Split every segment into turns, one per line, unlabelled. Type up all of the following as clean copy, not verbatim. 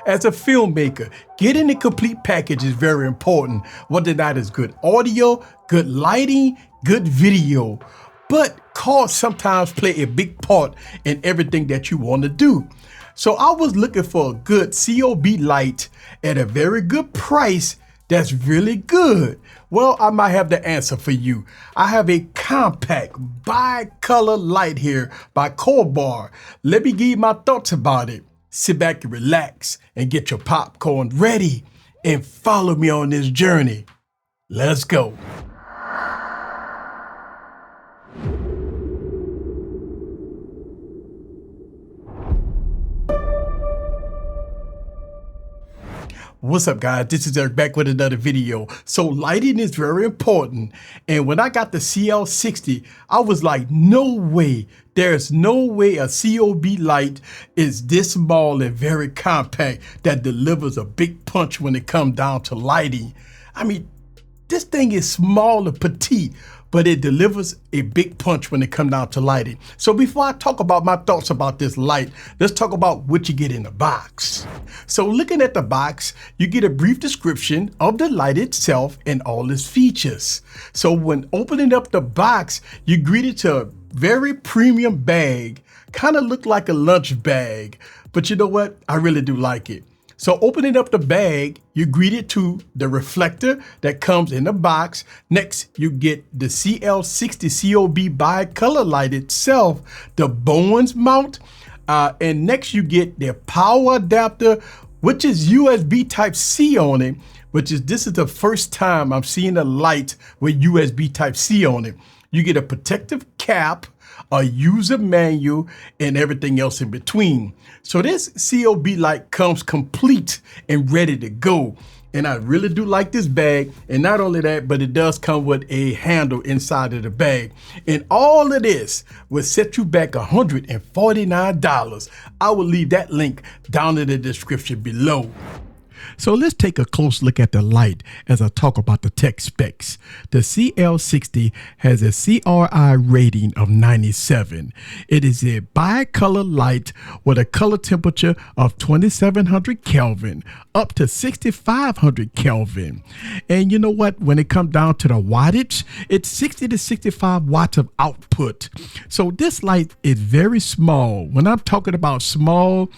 As a filmmaker, getting the complete package is very important. Whether that is good audio, good lighting, good video. But cost sometimes play a big part in everything that you want to do. So I was looking for a good COB light at a very good price that's really good. Well, I might have the answer for you. I have a compact bi-color light here by Colbor. Let me give you my thoughts about it. Sit back and relax and get your popcorn ready and follow me on this journey. Let's go. What's up, guys? This is Eric back with another video. So lighting is very important. And when I got the CL60, I was like, no way. There's no way a COB light is this small and very compact that delivers a big punch when it comes down to lighting. I mean, this thing is small and petite, but it delivers a big punch when it comes down to lighting. So before I talk about my thoughts about this light, let's talk about what you get in the box. So looking at the box, you get a brief description of the light itself and all its features. So when opening up the box, you're greeted to a very premium bag, kind of look like a lunch bag, but you know what? I really do like it. So opening up the bag, you're greeted to the reflector that comes in the box. Next, you get the CL60 COB bi-color light itself, the Bowens mount, and next you get their power adapter, which is USB Type-C on it, this is the first time I'm seeing a light with USB Type-C on it. You get a protective cap, a user manual, and everything else in between. So this COB light comes complete and ready to go. And I really do like this bag. And not only that, but it does come with a handle inside of the bag. And all of this will set you back $149. I will leave that link down in the description below. So let's take a close look at the light as I talk about the tech specs. The CL60 has a CRI rating of 97. It is a bi-color light with a color temperature of 2700 Kelvin up to 6500 Kelvin. And you know what? When it comes down to the wattage, it's 60 to 65 watts of output. So this light is very small. When I'm talking about small,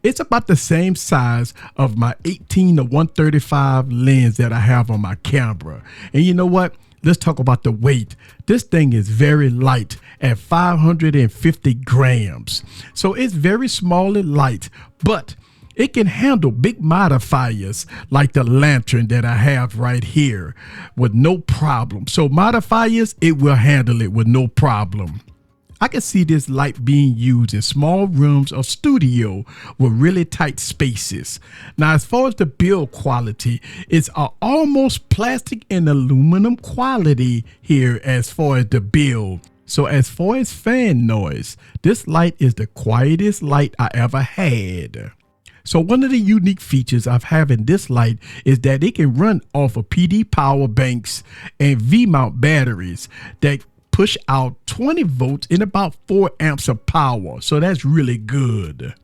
it's about the same size of my 18 to 135 lens that I have on my camera. And you know what? Let's talk about the weight. This thing is very light at 550 grams. So it's very small and light, but it can handle big modifiers like the lantern that I have right here with no problem. So modifiers, it will handle it with no problem. I can see this light being used in small rooms or studio with really tight spaces. Now, as far as the build quality, it's almost plastic and aluminum quality here as far as the build. So as far as fan noise, this light is the quietest light I ever had. So one of the unique features of having this light is that it can run off of PD power banks and V-mount batteries that push out 20 volts in about 4 amps of power. So that's really good.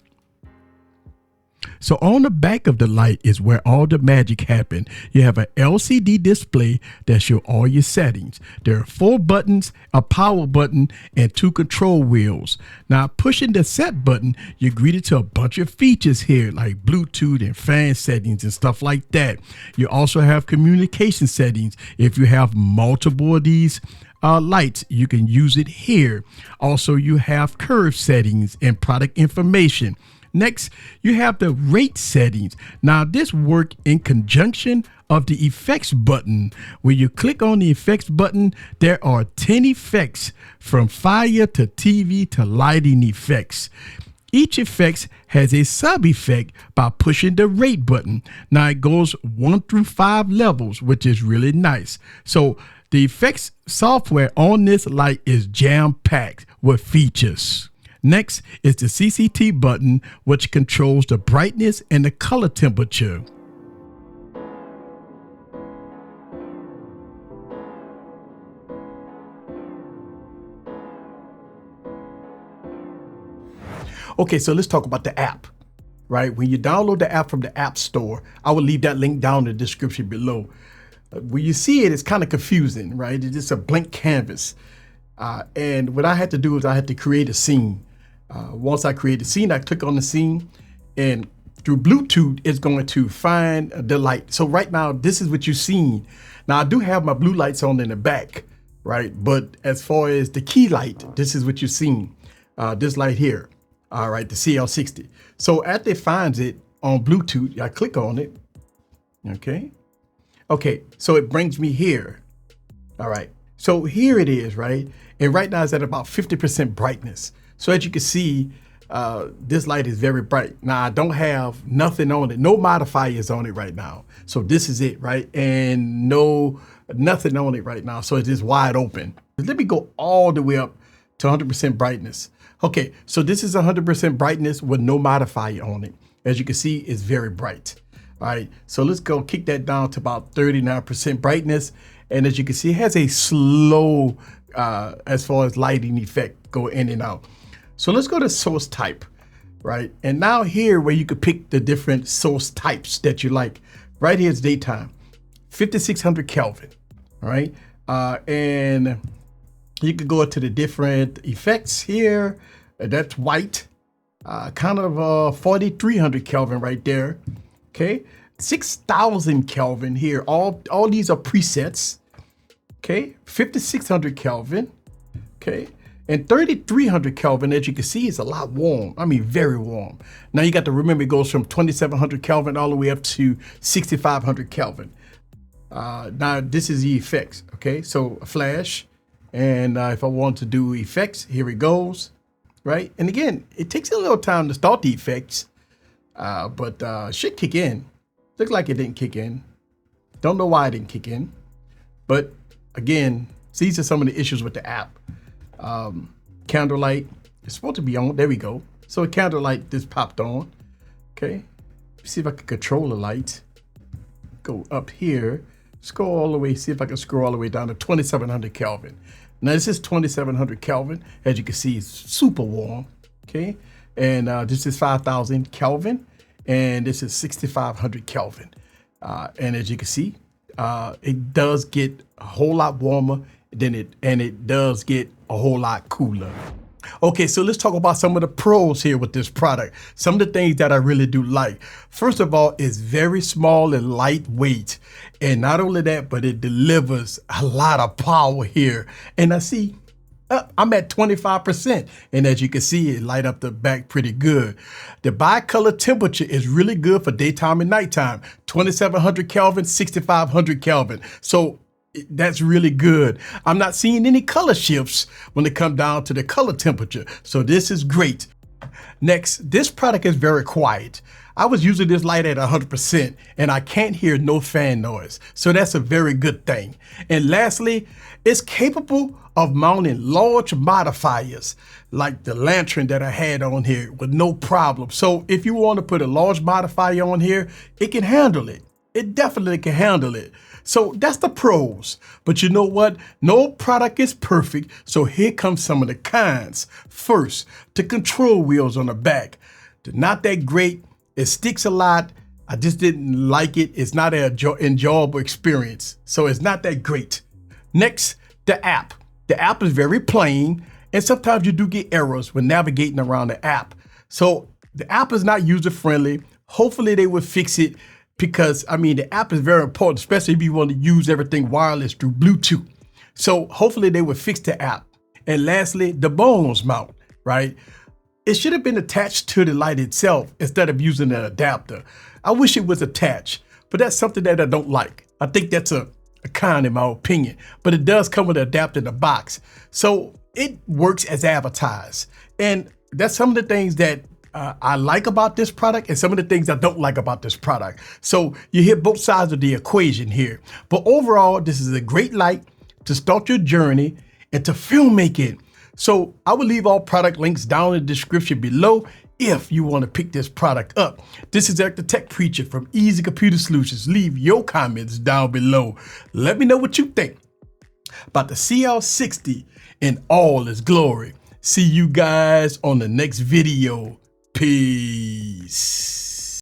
So on the back of the light is where all the magic happens. You have an LCD display that shows all your settings. There are 4 buttons, a power button, and 2 control wheels. Now pushing the set button, you're greeted to a bunch of features here like Bluetooth and fan settings and stuff like that. You also have communication settings. If you have multiple of these lights, you can use it here. Also, you have curve settings and product information. Next, you have the rate settings. Now, this works in conjunction of the effects button. When you click on the effects button, there are 10 effects from fire to TV to lighting effects. Each effect has a sub effect by pushing the rate button. Now it goes 1 through 5 levels, which is really nice. So the effects software on this light is jam-packed with features. Next is the CCT button, which controls the brightness and the color temperature. Okay, so let's talk about the app. right? When you download the app from the App Store, I will leave that link down in the description below. When you see it, it's kind of confusing, right? It's just a blank canvas. And what I had to do is I had to create a scene. Once I create a scene, I click on the scene, and through Bluetooth, it's going to find the light. So right now, this is what you've seen. Now I do have my blue lights on in the back, right? But as far as the key light, this is what you've seen. This light here, all right, the CL60. So after it finds it on Bluetooth, I click on it, okay? Okay, so it brings me here, all right. So here it is, right? And right now it's at about 50% brightness. So as you can see, this light is very bright. Now I don't have nothing on it, no modifiers on it right now. So this is it, right? And nothing on it right now. So it's just wide open. Let me go all the way up to 100% brightness. Okay, so this is 100% brightness with no modifier on it. As you can see, it's very bright. All right, so let's go kick that down to about 39% brightness. And as you can see, it has a slow, as far as lighting effect, go in and out. So let's go to source type, right? And now here where you could pick the different source types that you like. Right here is daytime, 5600 Kelvin, all right? And you could go to the different effects here. That's white, kind of 4300 Kelvin right there, okay? 6000 Kelvin here. All these are presets, okay? 5600 Kelvin, okay? And 3300 Kelvin, as you can see, is a lot warm. I mean, very warm. Now you got to remember it goes from 2700 Kelvin all the way up to 6500 Kelvin. Now this is the effects, okay? So a flash, and if I want to do effects, here it goes, right? And again, it takes a little time to start the effects, but should kick in. Looks like it didn't kick in. Don't know why it didn't kick in. But again, these are some of the issues with the app. Candlelight is supposed to be on. There we go. So a candlelight just popped on. Okay. See if I can control the light. Go up here. Scroll all the way. See if I can scroll all the way down to 2700 Kelvin. Now this is 2700 Kelvin. As you can see, it's super warm. Okay. And this is 5000 Kelvin. And this is 6500 Kelvin. And as you can see, it does get a whole lot warmer than it does get a whole lot cooler. Okay, so let's talk about some of the pros here with this product. Some of the things that I really do like. First of all, it's very small and lightweight. And not only that, but it delivers a lot of power here. And I see I'm at 25%. And as you can see, it light up the back pretty good. The bicolor temperature is really good for daytime and nighttime. 2700 Kelvin, 6500 Kelvin. So that's really good. I'm not seeing any color shifts when it comes down to the color temperature. So this is great. Next, this product is very quiet. I was using this light at 100% and I can't hear no fan noise. So that's a very good thing. And lastly, it's capable of mounting large modifiers like the lantern that I had on here with no problem. So if you want to put a large modifier on here, it can handle it. It definitely can handle it. So that's the pros. But you know what? No product is perfect. So here comes some of the cons. First, the control wheels on the back. They're not that great. It sticks a lot. I just didn't like it. It's not an enjoyable experience. So it's not that great. Next, the app. The app is very plain. And sometimes you do get errors when navigating around the app. So the app is not user friendly. Hopefully they will fix it. Because, I mean, the app is very important, especially if you want to use everything wireless through Bluetooth. So hopefully they will fix the app. And lastly, the bones mount, right? It should have been attached to the light itself instead of using an adapter. I wish it was attached, but that's something that I don't like. I think that's a con in my opinion, but it does come with an adapter in the box. So it works as advertised. And that's some of the things that I like about this product and some of the things I don't like about this product. So you hit both sides of the equation here. But overall, this is a great light to start your journey and to filmmaking. So I will leave all product links down in the description below if you want to pick this product up. This is Eric the Tech Preacher from Easy Computer Solutions. Leave your comments down below. Let me know what you think about the CL60 in all its glory. See you guys on the next video. Peace.